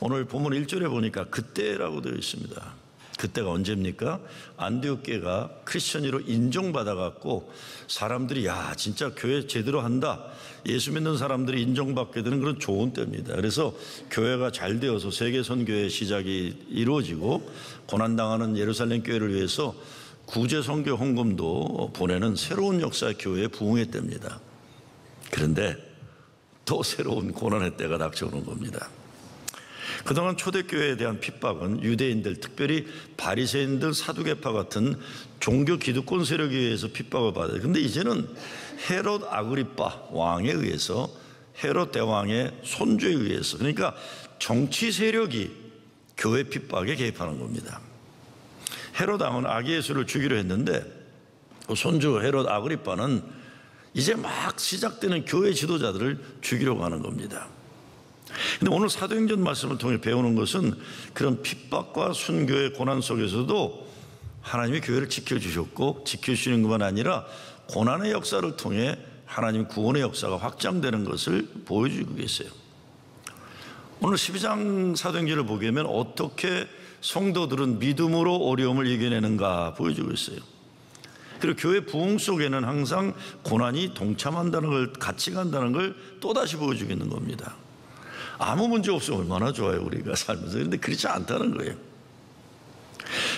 오늘 본문 1절에 보니까 그때라고 되어 있습니다. 그때가 언제입니까? 안디옥교회가 크리스천으로 인정받아갖고 사람들이 야 진짜 교회 제대로 한다, 예수 믿는 사람들이 인정받게 되는 그런 좋은 때입니다. 그래서 교회가 잘 되어서 세계 선교의 시작이 이루어지고 고난당하는 예루살렘 교회를 위해서 구제 선교 헌금도 보내는 새로운 역사의 교회의 부흥의 때입니다. 그런데 또 새로운 고난의 때가 닥쳐오는 겁니다. 그동안 초대교회에 대한 핍박은 유대인들, 특별히 바리새인들, 사두개파 같은 종교 기득권 세력에 의해서 핍박을 받아요. 그런데 이제는 헤롯 아그리파 왕에 의해서, 헤롯 대왕의 손주에 의해서, 그러니까 정치 세력이 교회 핍박에 개입하는 겁니다. 헤롯 왕은 아기 예수를 죽이려 했는데 손주 헤롯 아그리파는 이제 막 시작되는 교회 지도자들을 죽이려고 하는 겁니다. 근데 오늘 사도행전 말씀을 통해 배우는 것은 그런 핍박과 순교의 고난 속에서도 하나님이 교회를 지켜주셨고, 지켜주시는 것만 아니라 고난의 역사를 통해 하나님 구원의 역사가 확장되는 것을 보여주고 계세요. 오늘 12장 사도행전을 보게 되면 어떻게 성도들은 믿음으로 어려움을 이겨내는가 보여주고 있어요. 그리고 교회 부흥 속에는 항상 고난이 동참한다는 걸, 같이 간다는 걸 또다시 보여주고 있는 겁니다. 아무 문제 없으면 얼마나 좋아요, 우리가 살면서. 그런데 그렇지 않다는 거예요.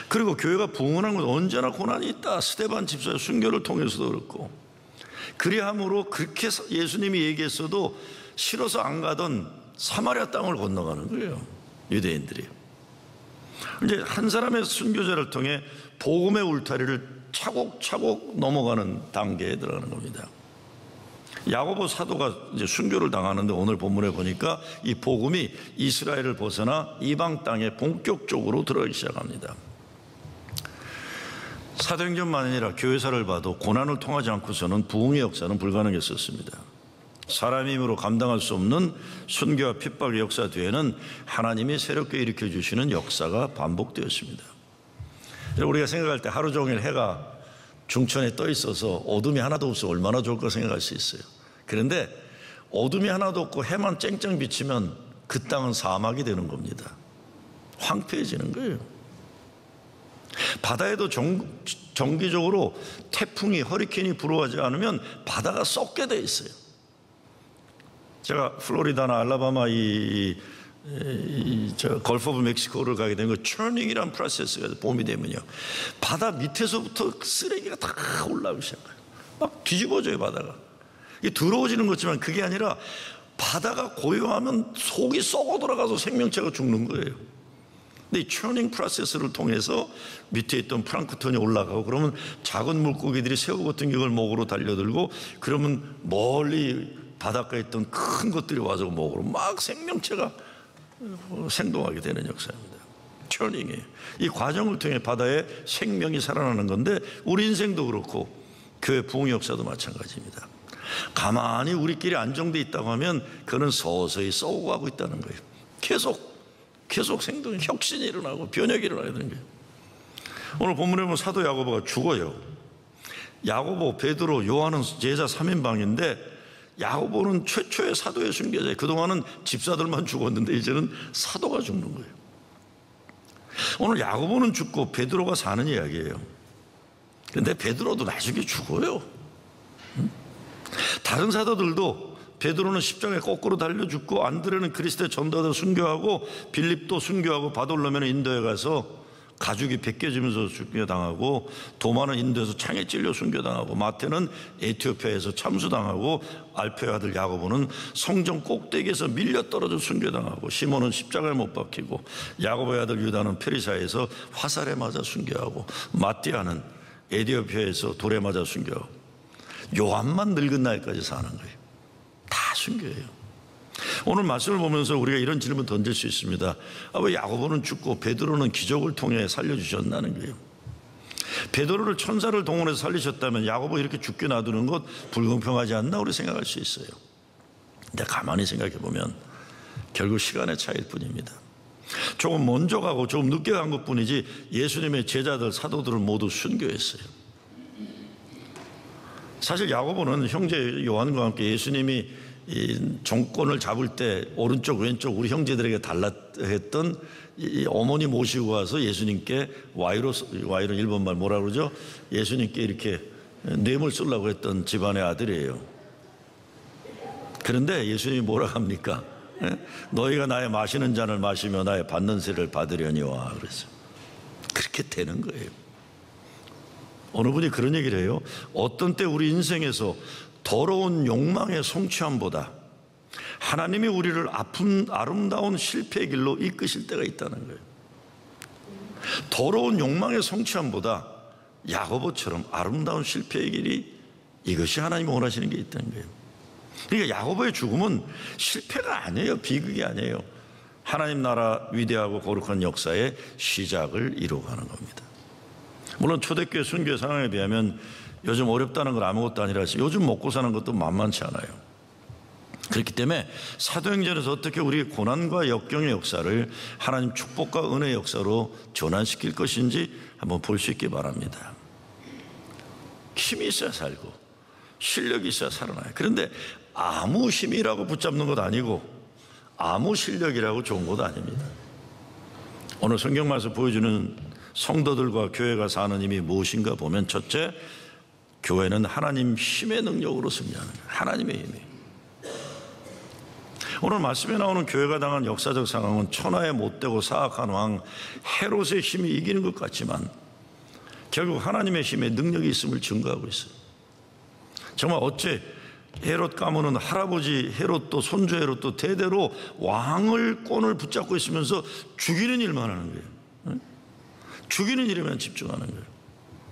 그리고 교회가 부흥하는 건 언제나 고난이 있다. 스데반 집사의 순교를 통해서도 그렇고, 그리함으로 그렇게 예수님이 얘기했어도 싫어서 안 가던 사마리아 땅을 건너가는 거예요, 유대인들이. 이제 한 사람의 순교자를 통해 복음의 울타리를 차곡차곡 넘어가는 단계에 들어가는 겁니다. 야고보 사도가 이제 순교를 당하는데 오늘 본문에 보니까 이 복음이 이스라엘을 벗어나 이방 땅에 본격적으로 들어가기 시작합니다. 사도행전만 아니라 교회사를 봐도 고난을 통하지 않고서는 부흥의 역사는 불가능했었습니다. 사람의 힘으로 감당할 수 없는 순교와 핍박의 역사 뒤에는 하나님이 새롭게 일으켜주시는 역사가 반복되었습니다. 우리가 생각할 때 하루 종일 해가 중천에 떠 있어서 어둠이 하나도 없어 얼마나 좋을까 생각할 수 있어요. 그런데 어둠이 하나도 없고 해만 쨍쨍 비치면 그 땅은 사막이 되는 겁니다. 황폐해지는 거예요. 바다에도 정기적으로 태풍이, 허리케인이 불어오지 않으면 바다가 썩게 돼 있어요. 제가 플로리다나 알라바마 걸프 오브 멕시코를 가게 되면 그 churning이라는 프로세스가 봄이 되면요, 바다 밑에서부터 쓰레기가 다 올라오기 시작해요. 막 뒤집어져요, 바다가. 이게 더러워지는 거지만 그게 아니라 바다가 고요하면 속이 썩어 들어가서 생명체가 죽는 거예요. 근데 이 churning 프로세스를 통해서 밑에 있던 플랑크톤이 올라가고, 그러면 작은 물고기들이 새우 같은 경우를 먹으러 달려들고, 그러면 멀리 바닷가에 있던 큰 것들이 와서 먹으러 막 생명체가 생동하게 되는 역사입니다. churning이에요. 이 과정을 통해 바다에 생명이 살아나는 건데, 우리 인생도 그렇고 교회 부흥 역사도 마찬가지입니다. 가만히 우리끼리 안정되어 있다고 하면 그는 서서히 썩어가고 있다는 거예요. 계속 생동이, 혁신이 일어나고 변혁이 일어나야 되는 거예요. 오늘 본문에 보면 사도 야고보가 죽어요. 야고보, 베드로, 요한은 제자 3인방인데 야고보는 최초의 사도의 순교자예요. 그동안은 집사들만 죽었는데 이제는 사도가 죽는 거예요. 오늘 야고보는 죽고 베드로가 사는 이야기예요. 그런데 베드로도 나중에 죽어요. 다른 사도들도, 베드로는 십자가에 거꾸로 달려 죽고, 안드레는 그리스도의 전도자로 순교하고, 빌립도 순교하고, 바돌로메는 인도에 가서 가죽이 벗겨지면서 순교당하고, 도마는 인도에서 창에 찔려 순교당하고, 마태는 에티오피아에서 참수당하고, 알페의 아들 야고보는 성전 꼭대기에서 밀려 떨어져 순교당하고, 시몬은 십자가에 못 박히고, 야고보의 아들 유다는 페리사에서 화살에 맞아 순교하고, 마띠아는 에티오피아에서 돌에 맞아 순교하고, 요한만 늙은 나이까지 사는 거예요. 다 순교예요. 오늘 말씀을 보면서 우리가 이런 질문 던질 수 있습니다. 왜 야고보는 죽고 베드로는 기적을 통해 살려주셨나는 거예요. 베드로를 천사를 동원해서 살리셨다면 야고보 이렇게 죽게 놔두는 것 불공평하지 않나 우리 생각할 수 있어요. 근데 가만히 생각해 보면 결국 시간의 차이일 뿐입니다. 조금 먼저 가고 조금 늦게 간 것뿐이지 예수님의 제자들, 사도들을 모두 순교했어요. 사실 야고보는 형제 요한과 함께 예수님이 이 정권을 잡을 때 오른쪽 왼쪽 우리 형제들에게 달라 했던 이 어머니 모시고 와서 예수님께 와이로 일본말 뭐라 그러죠? 예수님께 이렇게 뇌물 쓰려고 했던 집안의 아들이에요. 그런데 예수님이 뭐라 합니까? 너희가 나의 마시는 잔을 마시며 나의 받는 세를 받으려니와 그랬어요. 그렇게 되는 거예요. 어느 분이 그런 얘기를 해요. 어떤 때 우리 인생에서 더러운 욕망의 성취함보다 하나님이 우리를 아름다운 실패의 길로 이끄실 때가 있다는 거예요. 더러운 욕망의 성취함보다 야고보처럼 아름다운 실패의 길이, 이것이 하나님이 원하시는 게 있다는 거예요. 그러니까 야고보의 죽음은 실패가 아니에요. 비극이 아니에요. 하나님 나라 위대하고 거룩한 역사의 시작을 이루어가는 겁니다. 물론 초대교회 순교의 상황에 비하면 요즘 어렵다는 건 아무것도 아니라 요즘 먹고 사는 것도 만만치 않아요. 그렇기 때문에 사도행전에서 어떻게 우리의 고난과 역경의 역사를 하나님 축복과 은혜의 역사로 전환시킬 것인지 한번 볼 수 있기 바랍니다. 힘이 있어야 살고 실력이 있어야 살아나요. 그런데 아무 힘이라고 붙잡는 것 아니고 아무 실력이라고 좋은 것도 아닙니다. 오늘 성경 말씀 보여주는 성도들과 교회가 사는 힘이 무엇인가 보면, 첫째, 교회는 하나님 힘의 능력으로 승리하는 거예요. 하나님의 힘이. 오늘 말씀에 나오는 교회가 당한 역사적 상황은 천하의 못되고 사악한 왕 헤롯의 힘이 이기는 것 같지만 결국 하나님의 힘의 능력이 있음을 증거하고 있어요. 정말 어째 헤롯 가문은 할아버지 헤롯도 손주 헤롯도 대대로 왕을 꼰을 붙잡고 있으면서 죽이는 일만 하는 거예요. 죽이는 일에만 집중하는 거예요.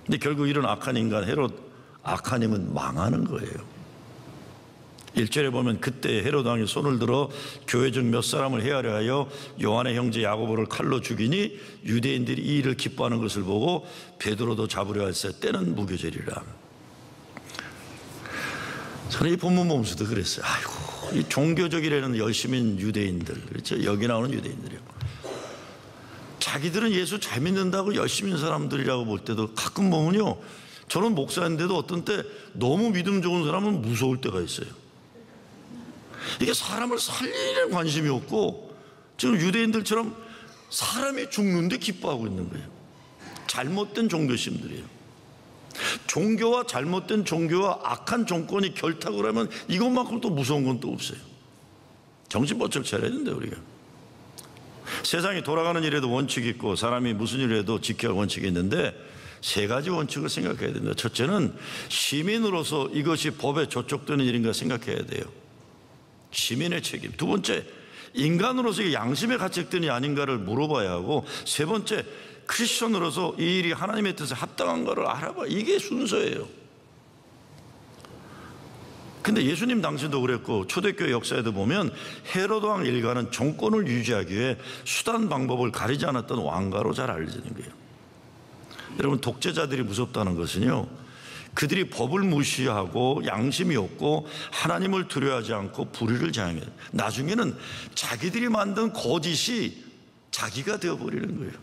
근데 결국 이런 악한 인간 헤롯, 악한 힘은 망하는 거예요. 1절에 보면 그때 헤롯 왕이 손을 들어 교회 중 몇 사람을 헤아려 하여 요한의 형제 야고보를 칼로 죽이니 유대인들이 이 일을 기뻐하는 것을 보고 베드로도 잡으려 할세 때는 무교절이라. 저는 이 본문 보면서도 그랬어요. 아이고, 이 종교적이라는 열심인 유대인들, 그렇죠? 여기 나오는 유대인들이요. 자기들은 예수 잘 믿는다고 열심히 있는 사람들이라고 볼 때도 가끔 보면요, 저는 목사인데도 어떤 때 너무 믿음 좋은 사람은 무서울 때가 있어요. 이게 사람을 살리는 관심이 없고 지금 유대인들처럼 사람이 죽는데 기뻐하고 있는 거예요. 잘못된 종교심들이에요. 종교와 잘못된 종교와 악한 정권이 결탁을 하면 이것만큼 또 무서운 건 또 없어요. 정신 번쩍 차려야 된다 우리가. 세상이 돌아가는 일에도 원칙이 있고 사람이 무슨 일을 해도 지켜야 할 원칙이 있는데 세 가지 원칙을 생각해야 된다. 첫째는 시민으로서 이것이 법에 저촉되는 일인가 생각해야 돼요. 시민의 책임. 두 번째, 인간으로서 이게 양심의 가책되니 아닌가를 물어봐야 하고, 세 번째, 크리스천으로서 이 일이 하나님의 뜻에 합당한가를 알아봐. 이게 순서예요. 근데 예수님 당시도 그랬고 초대교회 역사에도 보면 헤롯 왕 일가는 정권을 유지하기 위해 수단 방법을 가리지 않았던 왕가로 잘 알려지는 거예요. 여러분, 독재자들이 무섭다는 것은요, 그들이 법을 무시하고 양심이 없고 하나님을 두려워하지 않고 불의를 자행해요. 나중에는 자기들이 만든 거짓이 자기가 되어버리는 거예요.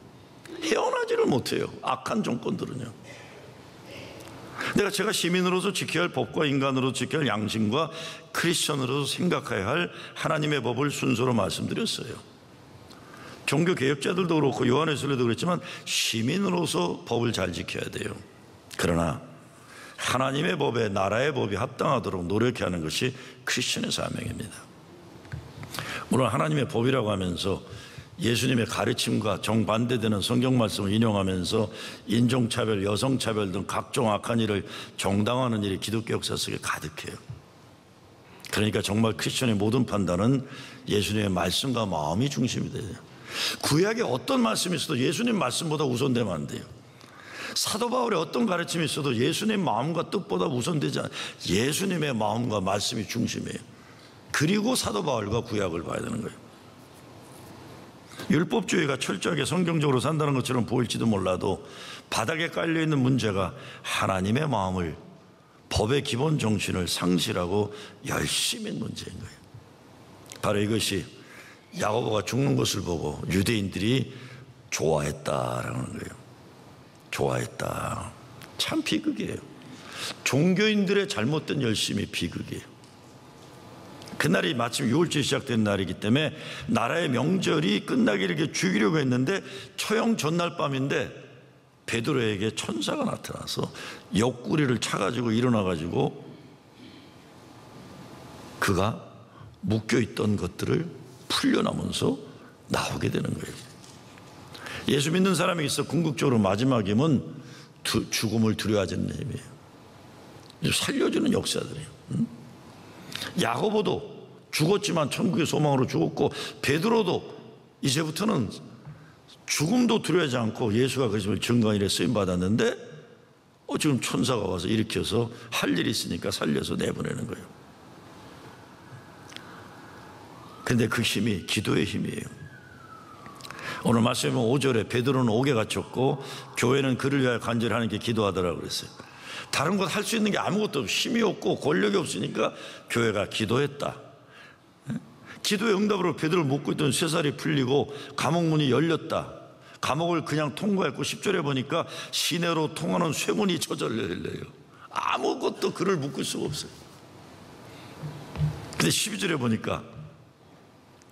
헤어나지를 못해요. 악한 정권들은요. 제가 시민으로서 지켜야 할 법과 인간으로서 지켜야 할 양심과 크리스천으로서 생각해야 할 하나님의 법을 순서로 말씀드렸어요. 종교 개혁자들도 그렇고 요한에서도 그랬지만 시민으로서 법을 잘 지켜야 돼요. 그러나 하나님의 법에 나라의 법이 합당하도록 노력해야 하는 것이 크리스천의 사명입니다. 물론 하나님의 법이라고 하면서 예수님의 가르침과 정반대되는 성경 말씀을 인용하면서 인종차별, 여성차별 등 각종 악한 일을 정당화하는 일이 기독교 역사 속에 가득해요. 그러니까 정말 크리스천의 모든 판단은 예수님의 말씀과 마음이 중심이 돼요. 구약에 어떤 말씀이 있어도 예수님 말씀보다 우선되면 안 돼요. 사도 바울의 어떤 가르침이 있어도 예수님 마음과 뜻보다 우선되지 않아요. 예수님의 마음과 말씀이 중심이에요. 그리고 사도 바울과 구약을 봐야 되는 거예요. 율법주의가 철저하게 성경적으로 산다는 것처럼 보일지도 몰라도 바닥에 깔려있는 문제가 하나님의 마음을, 법의 기본 정신을 상실하고 열심인 문제인 거예요. 바로 이것이 야고보가 죽는 것을 보고 유대인들이 좋아했다라는 거예요. 좋아했다. 참 비극이에요. 종교인들의 잘못된 열심이 비극이에요. 그날이 마침 6월절이 시작된 날이기 때문에 나라의 명절이 끝나기를 이렇게 죽이려고 했는데 초영 전날 밤인데 베드로에게 천사가 나타나서 옆구리를 차가지고 일어나가지고 그가 묶여있던 것들을 풀려나면서 나오게 되는 거예요. 예수 믿는 사람이 있어 궁극적으로 마지막이면 죽음을 두려워하는 힘이에요. 살려주는 역사들이에요. 야고보도 죽었지만 천국의 소망으로 죽었고, 베드로도 이제부터는 죽음도 두려워하지 않고 예수가 그 집을 증거인에 쓰임받았는데 지금 천사가 와서 일으켜서 할 일이 있으니까 살려서 내보내는 거예요. 근데 그 힘이 기도의 힘이에요. 오늘 말씀에 5절에 베드로는 옥에 갇혔고 교회는 그를 위하여 간절히 하나님께 기도하더라고 그랬어요. 다른 것 할 수 있는 게 아무것도 없고 힘이 없고 권력이 없으니까 교회가 기도했다. 기도의 응답으로 베드로를 묶고 있던 쇠살이 풀리고 감옥문이 열렸다. 감옥을 그냥 통과했고 10절에 보니까 시내로 통하는 쇠문이 저절로 열려요. 아무것도 그를 묶을 수가 없어요. 근데 12절에 보니까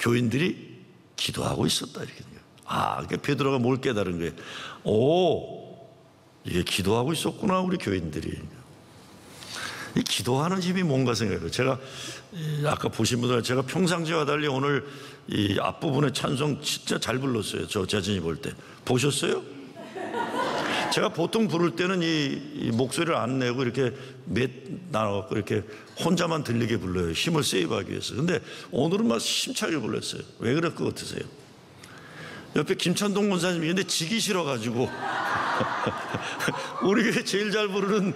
교인들이 기도하고 있었다 이렇게 돼요. 그러니까 베드로가 뭘 깨달은 거예요. 이게 기도하고 있었구나 우리 교인들이. 이 기도하는 힘이 뭔가 생각해요. 제가 아까 보신 분들, 제가 평상시와 달리 오늘 이 앞부분의 찬송 진짜 잘 불렀어요. 저 자신이 볼 때 보셨어요? 제가 보통 부를 때는 이 목소리를 안 내고 이렇게 나눠갖고 이렇게 혼자만 들리게 불러요. 힘을 세이브하기 위해서. 근데 오늘은 막 힘차게 불렀어요. 왜 그럴 것 같으세요? 옆에 김찬동 권사님이 근데 지기 싫어가지고 우리 교회 제일 잘 부르는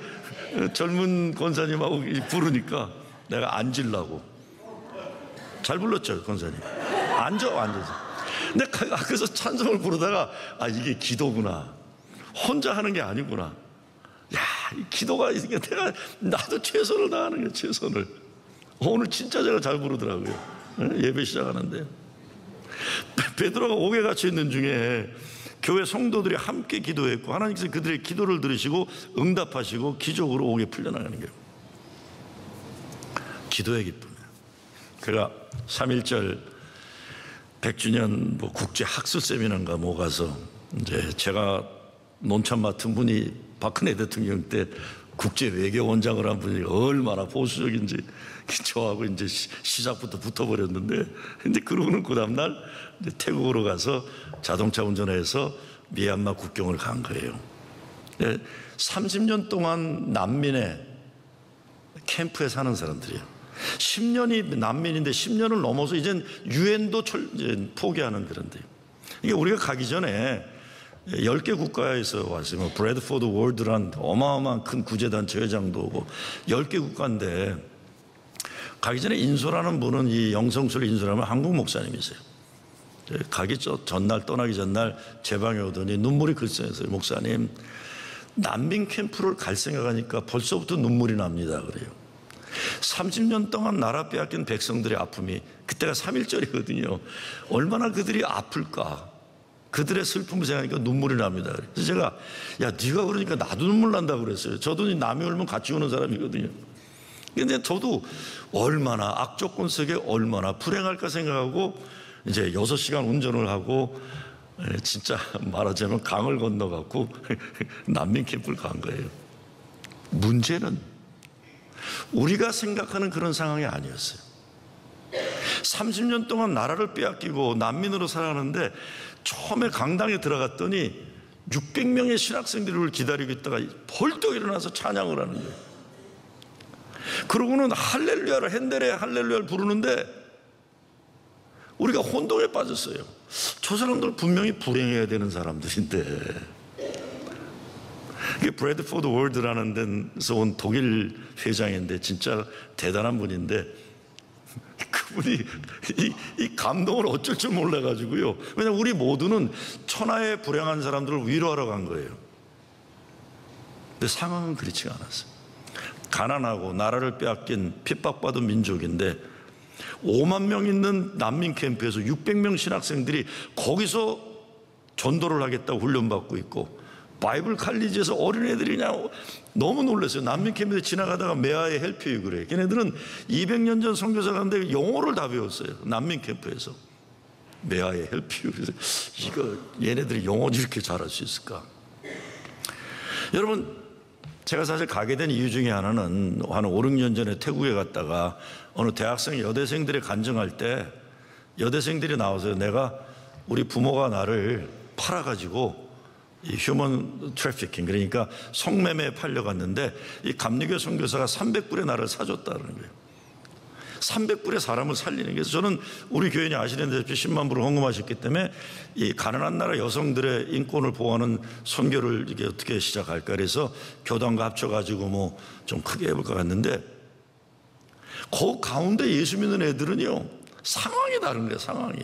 젊은 권사님하고 부르니까 내가 앉으려고. 잘 불렀죠 권사님. 앉아서. 근데 그래서 찬송을 부르다가 이게 기도구나. 혼자 하는 게 아니구나. 이 기도가 있으니까 나도 최선을 다하는 거예요. 최선을. 오늘 진짜 제가 잘 부르더라고요. 예배 시작하는데 베드로가 옥에 갇혀 있는 중에 교회 성도들이 함께 기도했고 하나님께서 그들의 기도를 들으시고 응답하시고 기적으로 옥에 풀려나가는 거예요. 기도의 기쁨이에요. 그가 3.1절 100주년 국제 학술 세미나인가 가서 이제 제가 논참 맡은 분이 박근혜 대통령 때 국제 외교원장을 한 분이 얼마나 보수적인지 저하고 이제 시작부터 붙어버렸는데, 근데 그러고는 그 다음날 태국으로 가서 자동차 운전해서 미얀마 국경을 간 거예요. 30년 동안 난민의 캠프에 사는 사람들이에요. 10년이 난민인데 10년을 넘어서 이젠 유엔도 포기하는 그런데, 이게 우리가 가기 전에 10개 국가에서 왔어요. 브래드포드 월드란 어마어마한 큰 구제단체 회장도 오고 10개 국가인데, 가기 전에 인솔하는 분은 이 영성술 인솔하면 한국 목사님이세요. 가기 전날, 떠나기 전날 제 방에 오더니 눈물이 글썽였어요. 목사님, 난민 캠프를 갈 생각하니까 벌써부터 눈물이 납니다. 그래요. 30년 동안 나라 빼앗긴 백성들의 아픔이, 그때가 3.1절이거든요. 얼마나 그들이 아플까. 그들의 슬픔을 생각하니까 눈물이 납니다. 그래서 제가 네가 그러니까 나도 눈물 난다고 그랬어요. 저도 남이 울면 같이 우는 사람이거든요. 근데 저도 얼마나 악조건 속에 얼마나 불행할까 생각하고 이제 6시간 운전을 하고 진짜 말하자면 강을 건너갖고 난민 캠프를 간 거예요. 문제는 우리가 생각하는 그런 상황이 아니었어요. 30년 동안 나라를 빼앗기고 난민으로 살아가는데 처음에 강당에 들어갔더니 600명의 신학생들을 기다리고 있다가 벌떡 일어나서 찬양을 하는 거예요. 그러고는 할렐루야를, 핸델의 할렐루야를 부르는데 우리가 혼동에 빠졌어요. 저 사람들 분명히 불행해야 되는 사람들인데, 이게 브래드포드 월드라는 데서 온 독일 회장인데 진짜 대단한 분인데, 그분이 이 감동을 어쩔 줄 몰라가지고요. 왜냐하면 우리 모두는 천하의 불행한 사람들을 위로하러 간 거예요. 근데 상황은 그렇지가 않았어요. 가난하고 나라를 빼앗긴 핍박받은 민족인데 5만 명 있는 난민 캠프에서 600명 신학생들이 거기서 전도를 하겠다고 훈련받고 있고 바이블 칼리지에서 어린애들이 그냥 너무 놀랐어요. 난민 캠프에 지나가다가 메아의 헬프유 그래. 걔네들은 200년 전 선교사 갔는데 영어를 다 배웠어요. 난민 캠프에서. 메아의 헬프유. 그래서 이거 얘네들이 영어를 이렇게 잘할 수 있을까? 여러분, 제가 사실 가게 된 이유 중에 하나는 한 5, 6년 전에 태국에 갔다가 어느 대학생 여대생들이 간증할 때 여대생들이 나와서 내가 우리 부모가 나를 팔아가지고 이 휴먼 트래피킹, 그러니까 성매매에 팔려갔는데 이 감리교 선교사가 300불에 나를 사줬다는 거예요. 300불에 사람을 살리는 게. 그래서 저는 우리 교인이 아시는데 10만 불을 헌금하셨기 때문에 이 가난한 나라 여성들의 인권을 보호하는 선교를 이게 어떻게 시작할까 그래서 교단과 합쳐가지고 뭐 좀 크게 해볼까 했는데 그 가운데 예수 믿는 애들은요 상황이 다른 거예요. 상황이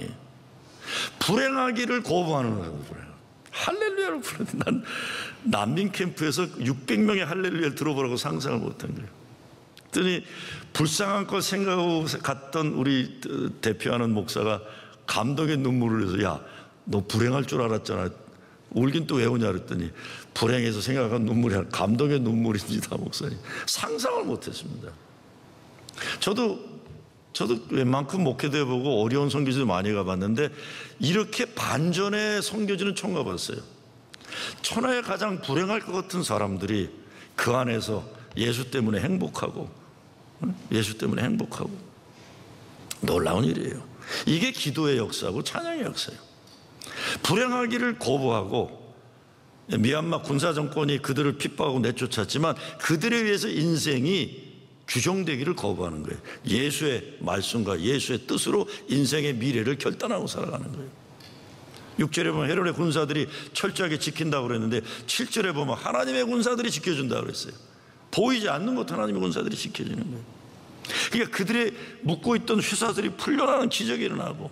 불행하기를 거부하는 거예요. 할렐루야를 부르는데 난 난민 캠프에서 600명의 할렐루야를 들어보라고 상상을 못한 거예요. 그랬더니 불쌍한 걸 생각하고 갔던 우리 대표하는 목사가 감동의 눈물을 흘려서 야, 너 불행할 줄 알았잖아. 울긴 또 왜 우냐 그랬더니 불행해서 생각한 눈물이 아니라 감동의 눈물입니다. 목사님. 상상을 못했습니다. 저도 웬만큼 목회도 해보고 어려운 선교지도 많이 가봤는데 이렇게 반전의 선교지는 처음 가봤어요. 천하에 가장 불행할 것 같은 사람들이 그 안에서 예수 때문에 행복하고 놀라운 일이에요. 이게 기도의 역사고 찬양의 역사예요. 불행하기를 거부하고 미얀마 군사정권이 그들을 핍박하고 내쫓았지만 그들에 의해서 인생이 규정되기를 거부하는 거예요. 예수의 말씀과 예수의 뜻으로 인생의 미래를 결단하고 살아가는 거예요. 6절에 보면 헤롯의 군사들이 철저하게 지킨다고 그랬는데 7절에 보면 하나님의 군사들이 지켜준다고 그랬어요. 보이지 않는 것 하나님의 군사들이 지켜주는 거예요. 그러니까 그들의 묶고 있던 휘사들이 풀려나는 기적이 일어나고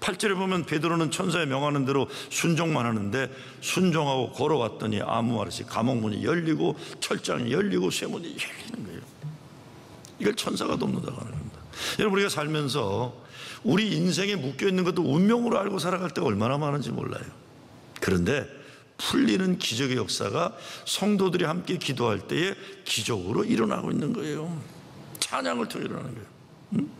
8절에 보면 베드로는 천사의 명하는 대로 순종만 하는데 순종하고 걸어왔더니 아무 말 없이 감옥문이 열리고 철장이 열리고 쇠문이 열리는 거예요. 이걸 천사가 돕는다고 하는 겁니다. 여러분, 우리가 살면서 우리 인생에 묶여있는 것도 운명으로 알고 살아갈 때가 얼마나 많은지 몰라요. 그런데 풀리는 기적의 역사가 성도들이 함께 기도할 때에 기적으로 일어나고 있는 거예요. 찬양을 통해 일어나는 거예요.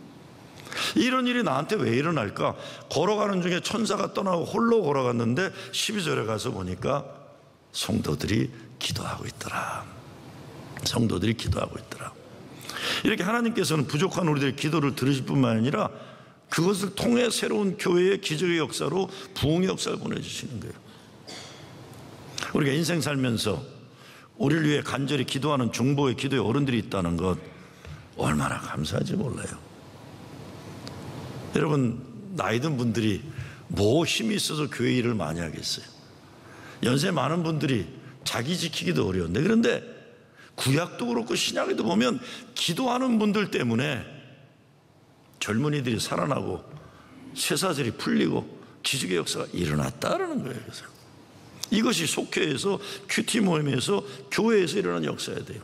이런 일이 나한테 왜 일어날까? 걸어가는 중에 천사가 떠나고 홀로 걸어갔는데 12절에 가서 보니까 성도들이 기도하고 있더라. 성도들이 기도하고 있더라. 이렇게 하나님께서는 부족한 우리들의 기도를 들으실 뿐만 아니라 그것을 통해 새로운 교회의 기적의 역사로 부흥의 역사를 보내주시는 거예요. 우리가 인생 살면서 우리를 위해 간절히 기도하는 중보의 기도의 어른들이 있다는 것 얼마나 감사한지 몰라요. 여러분, 나이 든 분들이 뭐 힘이 있어서 교회 일을 많이 하겠어요. 연세 많은 분들이 자기 지키기도 어려운데, 그런데 구약도 그렇고 신약에도 보면 기도하는 분들 때문에 젊은이들이 살아나고 쇠사슬이 풀리고 기적의 역사가 일어났다라는 거예요. 그래서 이것이 속회에서 큐티 모임에서 교회에서 일어나는 역사여야 돼요.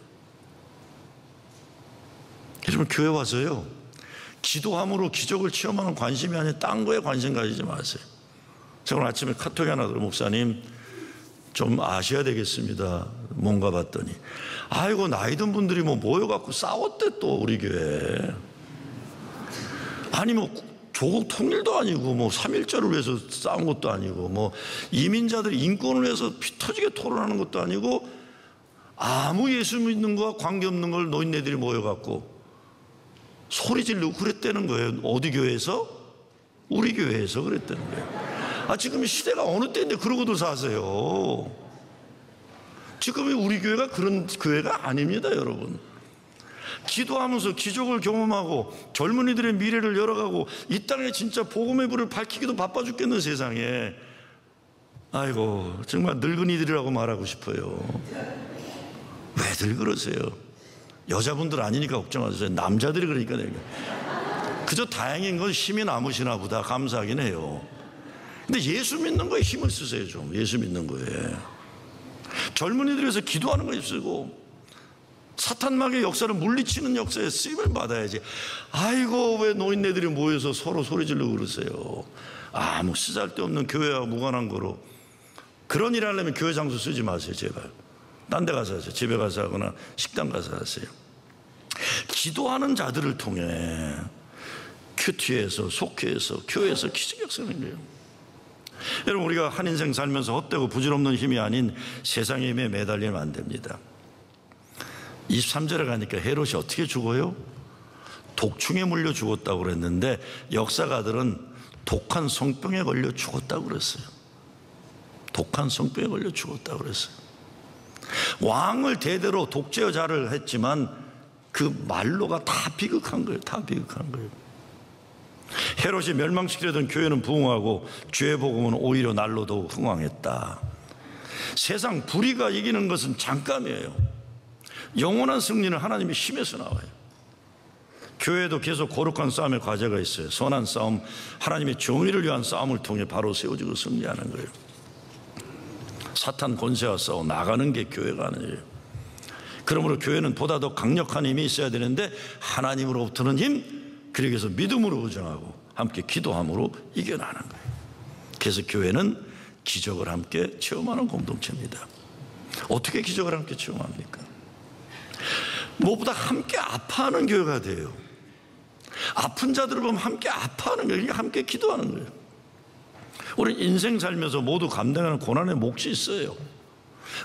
여러분, 교회 와서요 기도함으로 기적을 체험하는 관심이 아니라 딴 거에 관심 가지지 마세요. 제가 오늘 아침에 카톡이 하나 들어 목사님 좀 아셔야 되겠습니다. 뭔가 봤더니 아이고 나이 든 분들이 뭐 모여갖고 싸웠대 또 우리 교회. 아니 뭐 조국 통일도 아니고 뭐 3.1절을 위해서 싸운 것도 아니고 뭐 이민자들이 인권을 위해서 피 터지게 토론하는 것도 아니고 아무 예수 믿는 거와 관계없는 걸 노인네들이 모여갖고 소리 지르고 그랬다는 거예요. 어디 교회에서? 우리 교회에서 그랬다는 거예요. 지금 시대가 어느 때인데 그러고도 사세요. 지금의 우리 교회가 그런 교회가 아닙니다, 여러분. 기도하면서 기적을 경험하고 젊은이들의 미래를 열어가고 이 땅에 진짜 복음의 불을 밝히기도 바빠 죽겠는 세상에 아이고 정말 늙은이들이라고 말하고 싶어요. 왜들 그러세요? 여자분들 아니니까 걱정하세요. 남자들이 그러니까 내가 그저 다행인 건 힘이 남으시나 보다 감사하긴 해요. 근데 예수 믿는 거에 힘을 쓰세요. 좀 예수 믿는 거에 젊은이들에서 기도하는 거에 쓰고 사탄막의 역사를 물리치는 역사에 쓰임을 받아야지. 아이고 왜 노인네들이 모여서 서로 소리 지르고 그러세요. 아무 쓰잘데없는 교회와 무관한 거로 그런 일 하려면 교회 장소 쓰지 마세요. 제발. 딴 데 가서 하세요. 집에 가서 하거나 식당 가서 하세요. 기도하는 자들을 통해 큐티에서, 속회에서, 교회에서 기적이 역사하는 거예요. 여러분, 우리가 한 인생 살면서 헛되고 부질없는 힘이 아닌 세상의 힘에 매달리면 안 됩니다. 23절에 가니까 헤롯이 어떻게 죽어요? 독충에 물려 죽었다고 그랬는데 역사가들은 독한 성병에 걸려 죽었다고 그랬어요. 독한 성병에 걸려 죽었다고 그랬어요. 왕을 대대로 독재자를 했지만 그 말로가 다 비극한 거예요. 다 비극한 거예요. 헤롯이 멸망시키려던 교회는 부흥하고 주의 복음은 오히려 날로 더욱 흥왕했다. 세상 불의가 이기는 것은 잠깐이에요. 영원한 승리는 하나님의 힘에서 나와요. 교회도 계속 거룩한 싸움의 과제가 있어요. 선한 싸움, 하나님의 정의를 위한 싸움을 통해 바로 세워지고 승리하는 거예요. 사탄 권세와 싸워 나가는 게 교회가 하는 일이에요. 그러므로 교회는 보다 더 강력한 힘이 있어야 되는데 하나님으로부터는 힘, 그러기 위해서 믿음으로 의정하고 함께 기도함으로 이겨나는 거예요. 그래서 교회는 기적을 함께 체험하는 공동체입니다. 어떻게 기적을 함께 체험합니까? 무엇보다 함께 아파하는 교회가 돼요. 아픈 자들을 보면 함께 아파하는 거예요. 함께 기도하는 거예요. 우리는 인생 살면서 모두 감당하는 고난의 몫이 있어요.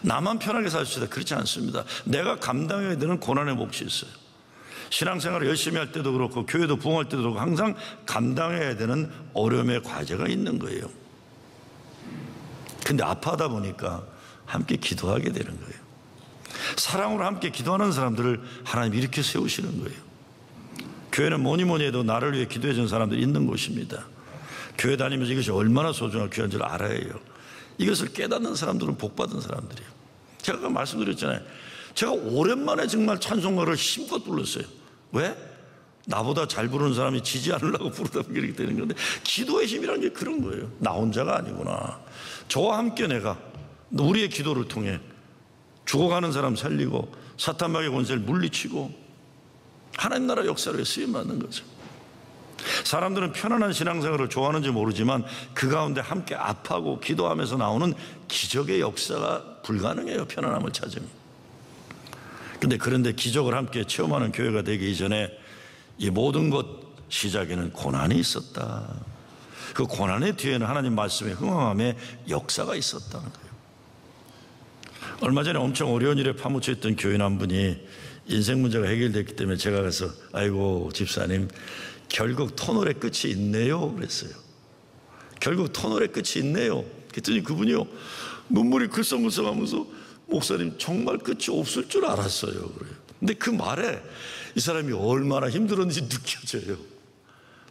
나만 편하게 삽시다. 그렇지 않습니다. 내가 감당해야 되는 고난의 몫이 있어요. 신앙생활을 열심히 할 때도 그렇고 교회도 부흥할 때도 그렇고 항상 감당해야 되는 어려움의 과제가 있는 거예요. 근데 아파하다 보니까 함께 기도하게 되는 거예요. 사랑으로 함께 기도하는 사람들을 하나님이 이렇게 세우시는 거예요. 교회는 뭐니 뭐니 해도 나를 위해 기도해 준 사람들이 있는 곳입니다. 교회 다니면서 이것이 얼마나 소중하고 귀한 줄 알아야 해요. 이것을 깨닫는 사람들은 복받은 사람들이에요. 제가 아까 말씀드렸잖아요. 제가 오랜만에 정말 찬송가를 힘껏 불렀어요. 왜? 나보다 잘 부르는 사람이 지지 않으려고 부르다 보니 이렇게 되는 건데, 기도의 힘이라는 게 그런 거예요. 나 혼자가 아니구나. 저와 함께 내가 우리의 기도를 통해 죽어가는 사람 살리고 사탄마귀의 권세를 물리치고 하나님 나라 역사를 쓰임받는 거죠. 사람들은 편안한 신앙생활을 좋아하는지 모르지만 그 가운데 함께 아파하고 기도하면서 나오는 기적의 역사가 불가능해요. 편안함을 찾으면. 그런데 기적을 함께 체험하는 교회가 되기 이전에 이 모든 것 시작에는 고난이 있었다. 그 고난의 뒤에는 하나님 말씀의 흥황함의 역사가 있었다는 거예요. 얼마 전에 엄청 어려운 일에 파묻혀 있던 교인 한 분이 인생 문제가 해결됐기 때문에 제가 가서 아이고 집사님 결국 터널의 끝이 있네요 그랬어요. 결국 터널의 끝이 있네요. 그랬더니 그분이요 눈물이 글썽글썽하면서 목사님 정말 끝이 없을 줄 알았어요 그래요. 근데 그 말에 이 사람이 얼마나 힘들었는지 느껴져요.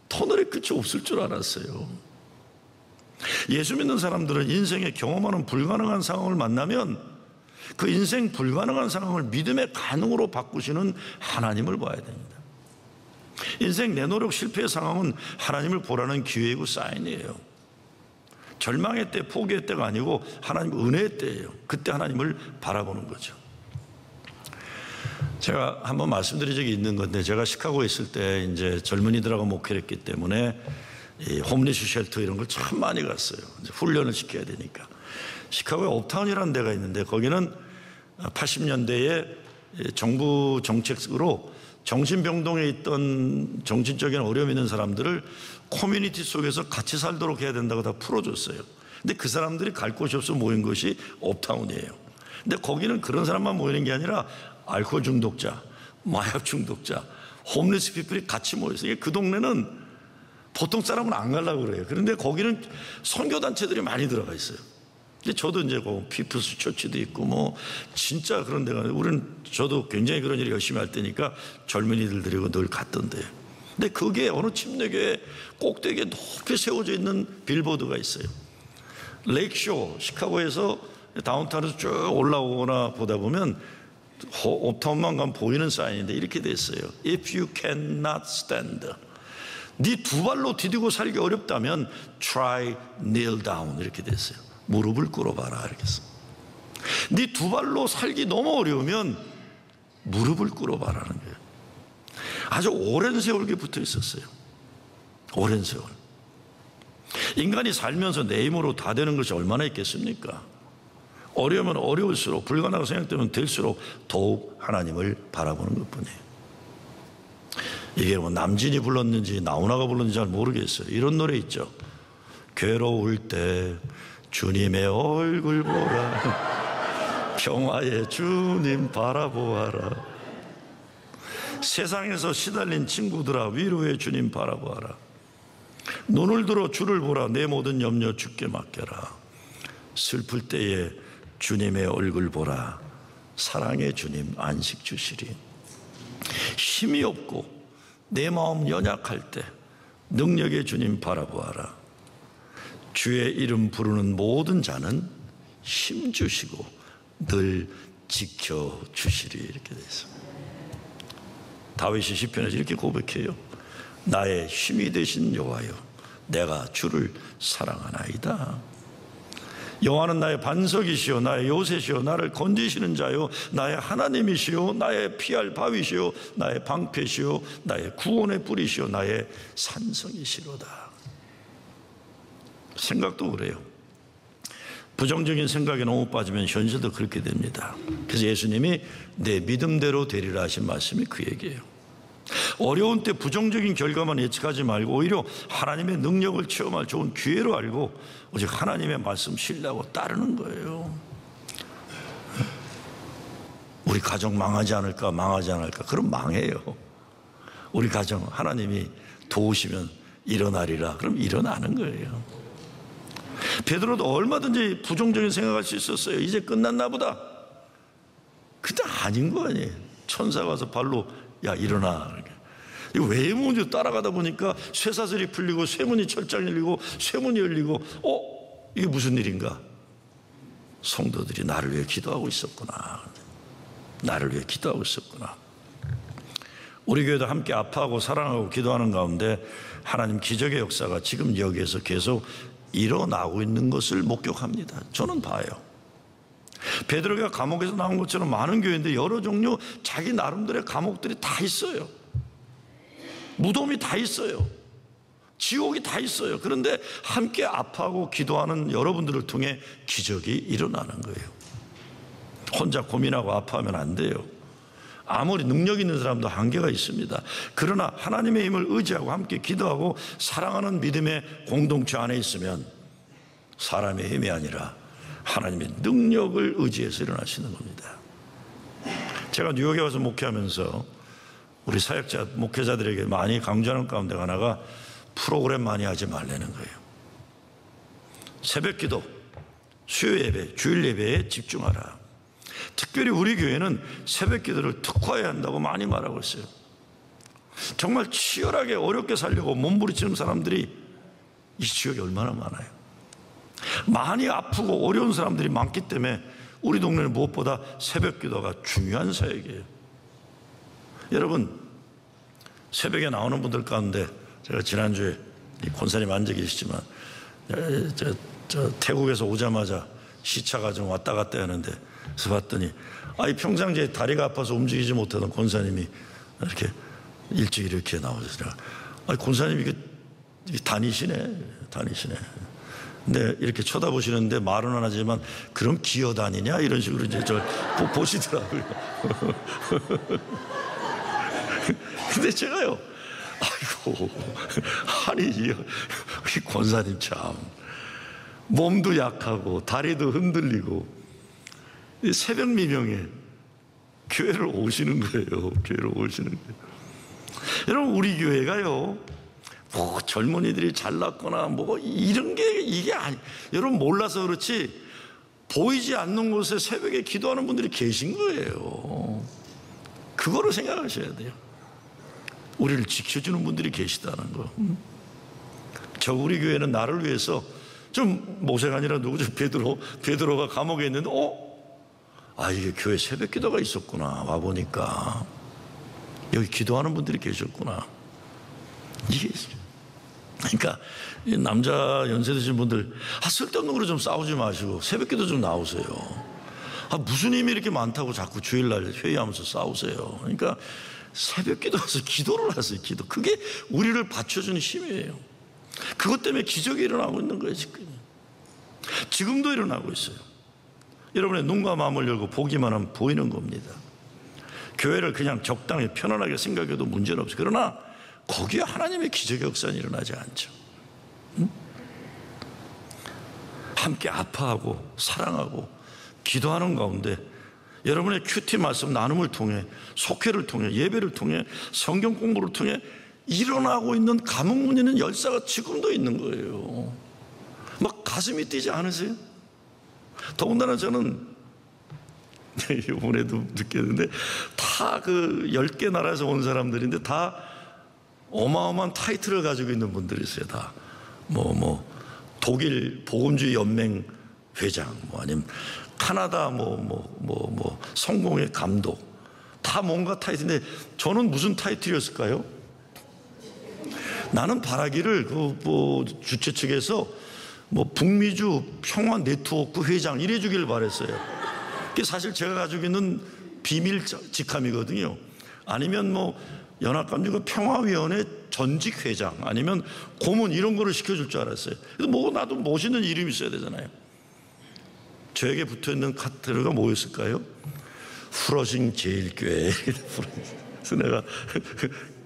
터널의 끝이 없을 줄 알았어요. 예수 믿는 사람들은 인생에 경험하는 불가능한 상황을 만나면 그 인생 불가능한 상황을 믿음의 가능으로 바꾸시는 하나님을 봐야 됩니다. 인생 내 노력 실패의 상황은 하나님을 보라는 기회이고 사인이에요. 절망의 때, 포기의 때가 아니고 하나님 은혜의 때예요. 그때 하나님을 바라보는 거죠. 제가 한번 말씀드린 적이 있는 건데, 제가 시카고에 있을 때 이제 젊은이들하고 목회를 했기 때문에 이 홈리스 쉘터 이런 걸 참 많이 갔어요. 이제 훈련을 시켜야 되니까. 시카고에 업타운이라는 데가 있는데 거기는 80년대에 정부 정책으로 정신병동에 있던 정신적인 어려움 있는 사람들을 커뮤니티 속에서 같이 살도록 해야 된다고 다 풀어줬어요. 근데 그 사람들이 갈 곳이 없어 모인 것이 업타운이에요. 근데 거기는 그런 사람만 모이는 게 아니라 알코올 중독자, 마약 중독자, 홈리스 피플이 같이 모였어요. 그 동네는 보통 사람은 안 가려고 그래요. 그런데 거기는 선교단체들이 많이 들어가 있어요. 근데 저도 이제 그 피플스 처치도 있고 뭐 진짜 그런 데가, 저도 굉장히 그런 일을 열심히 할 때니까 젊은이들 데리고 늘 갔던데. 근데 그게 어느 침례교회 꼭대기에 높이 세워져 있는 빌보드가 있어요. 레이크쇼, 시카고에서 다운타운에서 쭉 올라오거나 보다 보면 업타운만 가면 보이는 사인인데 이렇게 돼 있어요. If you cannot stand, 네 두 발로 디디고 살기 어렵다면 try kneel down 이렇게 돼 있어요. 무릎을 꿇어봐라 이렇게 했어. 네 두 발로 살기 너무 어려우면 무릎을 꿇어봐라는 거예요. 아주 오랜 세월 게 붙어 있었어요. 오랜 세월. 인간이 살면서 내 힘으로 다 되는 것이 얼마나 있겠습니까? 어려우면 어려울수록, 불가능하다고 생각되면 될수록 더욱 하나님을 바라보는 것뿐이에요. 이게 뭐 남진이 불렀는지 나훈아가 불렀는지 잘 모르겠어요. 이런 노래 있죠. 괴로울 때 주님의 얼굴 보라, 평화의 주님 바라보아라. 세상에서 시달린 친구들아, 위로의 주님 바라보아라. 눈을 들어 주를 보라, 내 모든 염려 주께 맡겨라. 슬플 때에 주님의 얼굴 보라, 사랑의 주님 안식 주시리. 힘이 없고 내 마음 연약할 때 능력의 주님 바라보아라. 주의 이름 부르는 모든 자는 힘 주시고 늘 지켜주시리. 이렇게 되어 있습니다. 다윗이 시편에서 이렇게 고백해요. 나의 힘이 되신 여호와여, 내가 주를 사랑하나이다. 여호와는 나의 반석이시요 나의 요새시요 나를 건지시는 자요 나의 하나님이시요 나의 피할 바위시요 나의 방패시요 나의 구원의 뿌리시요 나의 산성이시로다. 생각도 그래요. 부정적인 생각에 너무 빠지면 현실도 그렇게 됩니다. 그래서 예수님이 내 믿음대로 되리라 하신 말씀이 그 얘기예요. 어려운 때 부정적인 결과만 예측하지 말고 오히려 하나님의 능력을 체험할 좋은 기회로 알고 오직 하나님의 말씀 신뢰하고 따르는 거예요. 우리 가정 망하지 않을까, 망하지 않을까? 그럼 망해요. 우리 가정 하나님이 도우시면 일어나리라. 그럼 일어나는 거예요. 베드로도 얼마든지 부정적인 생각할 수 있었어요. 이제 끝났나 보다. 근데 아닌 거 아니에요. 천사가 와서 발로 야 일어나. 외모로 따라가다 보니까 쇠사슬이 풀리고 쇠문이 철장 열리고 쇠문이 열리고 이게 무슨 일인가? 성도들이 나를 위해 기도하고 있었구나. 나를 위해 기도하고 있었구나. 우리 교회도 함께 아파하고 사랑하고 기도하는 가운데 하나님 기적의 역사가 지금 여기에서 계속 일어나고 있는 것을 목격합니다. 저는 봐요. 베드로가 감옥에서 나온 것처럼 많은 교회인데 여러 종류 자기 나름대로의 감옥들이 다 있어요. 무덤이 다 있어요. 지옥이 다 있어요. 그런데 함께 아파하고 기도하는 여러분들을 통해 기적이 일어나는 거예요. 혼자 고민하고 아파하면 안 돼요. 아무리 능력 있는 사람도 한계가 있습니다. 그러나 하나님의 힘을 의지하고 함께 기도하고 사랑하는 믿음의 공동체 안에 있으면 사람의 힘이 아니라 하나님의 능력을 의지해서 일어나시는 겁니다. 제가 뉴욕에 와서 목회하면서 우리 사역자, 목회자들에게 많이 강조하는 가운데 하나가 프로그램 많이 하지 말라는 거예요. 새벽 기도, 수요 예배, 주일 예배에 집중하라. 특별히 우리 교회는 새벽 기도를 특화해야 한다고 많이 말하고 있어요. 정말 치열하게 어렵게 살려고 몸부림치는 사람들이 이 지역에 얼마나 많아요. 많이 아프고 어려운 사람들이 많기 때문에 우리 동네는 무엇보다 새벽 기도가 중요한 사역이에요. 여러분, 새벽에 나오는 분들 가운데 제가 지난주에 권사님 앉아 계시지만 태국에서 오자마자 시차가 좀 왔다 갔다 하는데 그래서 봤더니 평상시에 다리가 아파서 움직이지 못하던 권사님이 이렇게 일찍 이렇게 나오셨어요. 권사님 이게 다니시네. 근데 이렇게 쳐다보시는데 말은 안 하지만 그럼 기어다니냐 이런 식으로 이제 저 보시더라고요. 근데 제가요, 아니 이 권사님 참 몸도 약하고 다리도 흔들리고 새벽 미명에 교회를 오시는 거예요. 교회를 오시는 거예요. 여러분, 우리 교회가요, 뭐 젊은이들이 잘났거나 뭐 이런 게 이게 아니, 여러분 몰라서 그렇지 보이지 않는 곳에 새벽에 기도하는 분들이 계신 거예요. 그거를 생각하셔야 돼요. 우리를 지켜주는 분들이 계시다는 거. 저 우리 교회는 나를 위해서 좀 모세가 아니라 누구죠? 베드로가 감옥에 있는데 이게 교회 새벽 기도가 있었구나. 와보니까 여기 기도하는 분들이 계셨구나. 이게 그러니까 남자 연세 드신 분들 쓸데없는 거로 좀 싸우지 마시고 새벽 기도 좀 나오세요. 무슨 힘이 이렇게 많다고 자꾸 주일날 회의하면서 싸우세요. 그러니까 새벽 기도 가서 기도를 하세요. 기도. 그게 우리를 받쳐주는 힘이에요. 그것 때문에 기적이 일어나고 있는 거예요. 지금도 일어나고 있어요. 여러분의 눈과 마음을 열고 보기만 하면 보이는 겁니다. 교회를 그냥 적당히 편안하게 생각해도 문제는 없어요. 그러나 거기에 하나님의 기적의 역사는 일어나지 않죠. 함께 아파하고 사랑하고 기도하는 가운데 여러분의 큐티 말씀 나눔을 통해, 속회를 통해, 예배를 통해, 성경 공부를 통해 일어나고 있는 감흥 문의는 열사가 지금도 있는 거예요. 막 가슴이 뛰지 않으세요? 더군다나 저는 이번에도 느꼈는데 다 그 10개 나라에서 온 사람들인데 다 어마어마한 타이틀을 가지고 있는 분들이 있어요. 다 독일 복음주의 연맹 회장, 아니면 카나다 성공의 감독, 다 뭔가 타이틀인데 저는 무슨 타이틀이었을까요? 나는 바라기를 주최 측에서 북미주 평화 네트워크 회장 이래 주기를 바랬어요. 그게 사실 제가 가지고 있는 비밀 직함이거든요. 아니면 연합감정과 평화위원회 전직 회장, 아니면 고문 이런 거를 시켜줄 줄 알았어요. 그래서 나도 멋있는 이름이 있어야 되잖아요. 저에게 붙어있는 카테고리가 뭐였을까요? 후러싱 제일교회. 그래서 내가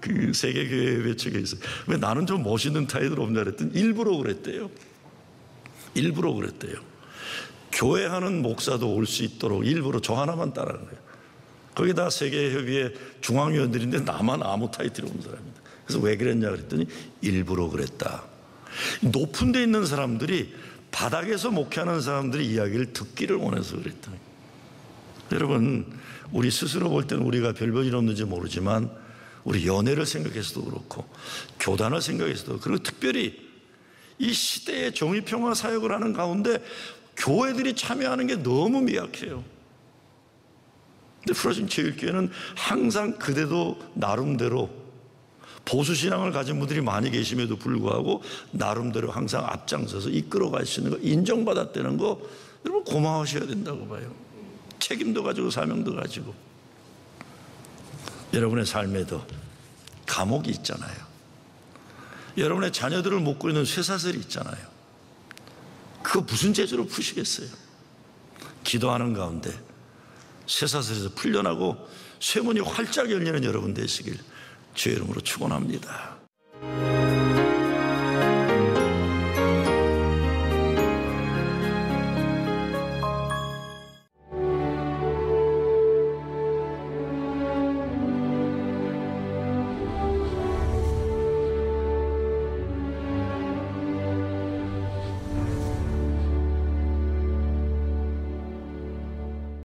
그 세계교회 외측에 있어요. 왜 나는 좀 멋있는 타이틀 없냐 그랬더니 일부러 그랬대요. 교회하는 목사도 올 수 있도록 일부러 저 하나만 따라하는 거예요. 거기다 세계협의회 중앙위원들인데 나만 아무 타이틀이 없는 사람입니다. 그래서 왜 그랬냐 그랬더니 일부러 그랬다. 높은 데 있는 사람들이 바닥에서 목회하는 사람들의 이야기를 듣기를 원해서 그랬다. 여러분, 우리 스스로 볼 때는 우리가 별 볼일 없는지 모르지만 우리 연애를 생각해서도 그렇고 교단을 생각해서도 그리고 특별히 이 시대의 정의평화 사역을 하는 가운데 교회들이 참여하는 게 너무 미약해요. 근데 프로심 제일교회는 항상 그대도 나름대로 보수신앙을 가진 분들이 많이 계심에도 불구하고 나름대로 항상 앞장서서 이끌어 갈 수 있는 거, 인정받았다는 거 여러분 고마워하셔야 된다고 봐요. 책임도 가지고 사명도 가지고. 여러분의 삶에도 감옥이 있잖아요. 여러분의 자녀들을 묶고 있는 쇠사슬이 있잖아요. 그거 무슨 재주로 푸시겠어요? 기도하는 가운데 쇠사슬에서 풀려나고 쇠문이 활짝 열리는 여러분 되시길 주의 이름으로 축원합니다.